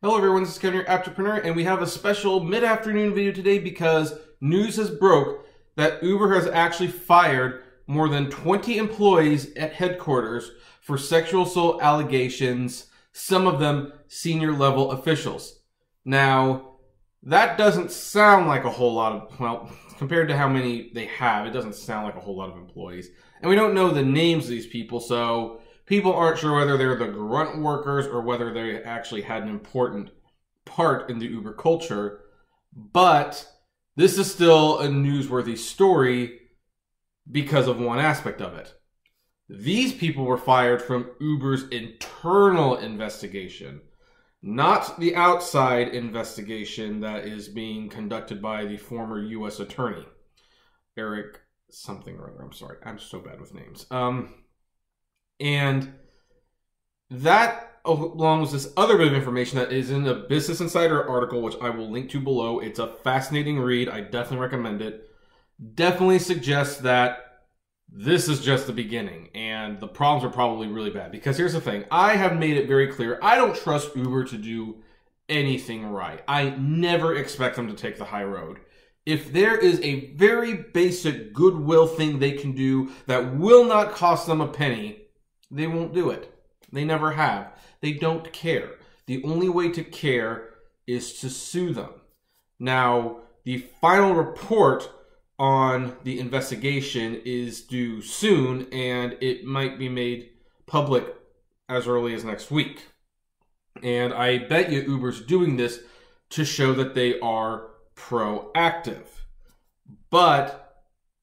Hello everyone, this is Kevin, your entrepreneur, and we have a special mid-afternoon video today because news has broke that Uber has actually fired more than 20 employees at headquarters for sexual assault allegations, some of them senior level officials. Now, that doesn't sound like a whole lot of, well, compared to how many they have, it doesn't sound like a whole lot of employees. And we don't know the names of these people, so people aren't sure whether they're the grunt workers or whether they actually had an important part in the Uber culture. But this is still a newsworthy story because of one aspect of it. These people were fired from Uber's internal investigation, not the outside investigation that is being conducted by the former U.S. attorney, Eric something or other. I'm sorry, I'm so bad with names. And that, along with this other bit of information that is in a Business Insider article, which I will link to below. It's a fascinating read. I definitely recommend it. Definitely suggests that this is just the beginning, and the problems are probably really bad. Because here's the thing. I have made it very clear. I don't trust Uber to do anything right. I never expect them to take the high road. If there is a very basic goodwill thing they can do that will not cost them a penny, they won't do it. They never have. They don't care. The only way to care is to sue them. Now, the final report on the investigation is due soon, and it might be made public as early as next week. And I bet you Uber's doing this to show that they are proactive. But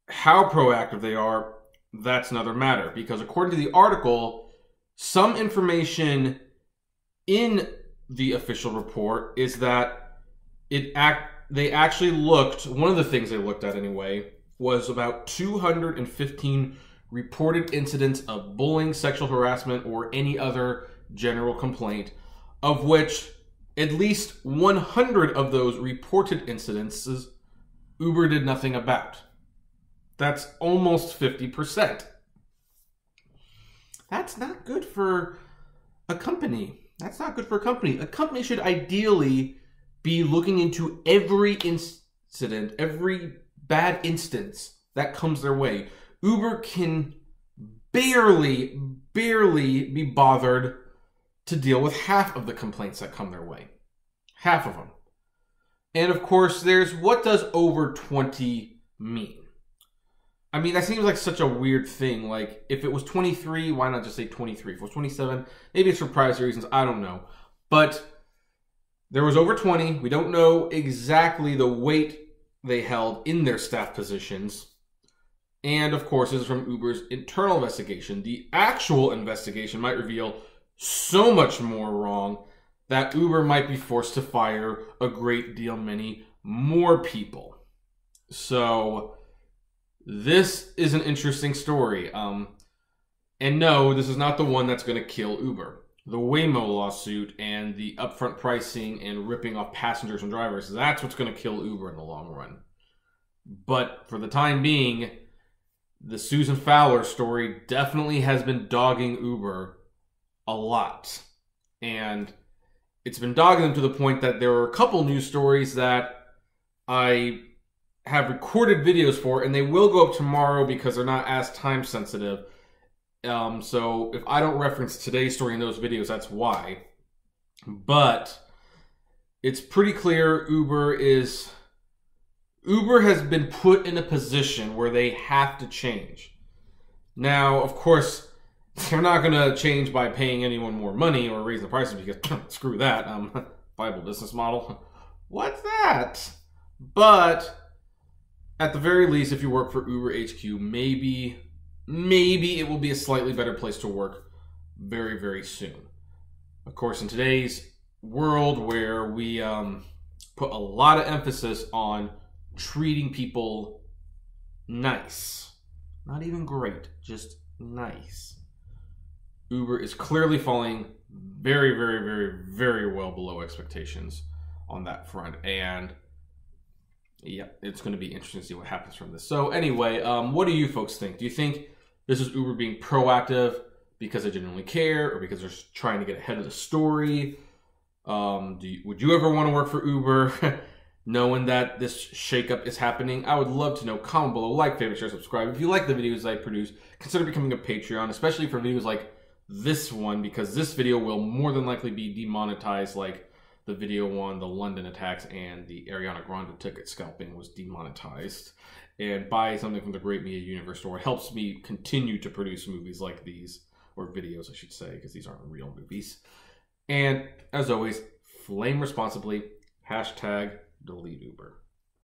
how proactive they are, that's another matter. Because according to the article, some information in the official report is that they actually looked, one of the things they looked at anyway, was about 215 reported incidents of bullying, sexual harassment, or any other general complaint, of which at least 100 of those reported incidences Uber did nothing about. That's almost 50%. That's not good for a company. That's not good for a company. A company should ideally be looking into every incident, every bad instance that comes their way. Uber can barely be bothered to deal with half of the complaints that come their way. Half of them. And of course, there's what does over 20 mean? I mean, that seems like such a weird thing. Like, if it was 23, why not just say 23? If it was 27, maybe it's for privacy reasons. I don't know. But there was over 20. We don't know exactly the weight they held in their staff positions. And of course, this is from Uber's internal investigation. The actual investigation might reveal so much more wrong that Uber might be forced to fire a great deal many more people. So this is an interesting story. And no, this is not the one that's going to kill Uber. The Waymo lawsuit and the upfront pricing and ripping off passengers and drivers, that's what's going to kill Uber in the long run. But for the time being, the Susan Fowler story definitely has been dogging Uber a lot. And it's been dogging them to the point that there are a couple news stories that I have recorded videos for, and they will go up tomorrow because they're not as time sensitive. So if I don't reference today's story in those videos, that's why. But it's pretty clear Uber has been put in a position where they have to change. Now, of course, they're not going to change by paying anyone more money or raising the prices because screw that. Viable business model. What's that? But at the very least, if you work for Uber HQ, maybe it will be a slightly better place to work very, very soon. Of course, in today's world where we put a lot of emphasis on treating people nice, not even great, just nice, Uber is clearly falling very, very, very, very well below expectations on that front. And yeah, it's going to be interesting to see what happens from this. So anyway, what do you folks think? Do you think this is Uber being proactive because they genuinely care, or because they're trying to get ahead of the story? Would you ever want to work for Uber? Knowing that this shakeup is happening, I would love to know. Comment below, like, favorite, share, subscribe. If you like the videos I produce, consider becoming a Patreon, especially for videos like this one, because this video will more than likely be demonetized, like the video on the London attacks and the Ariana Grande ticket scalping was demonetized. And buy something from the Great Media Universe store. It helps me continue to produce movies like these, or videos I should say, because these aren't real movies. And as always, flame responsibly, #delete Uber.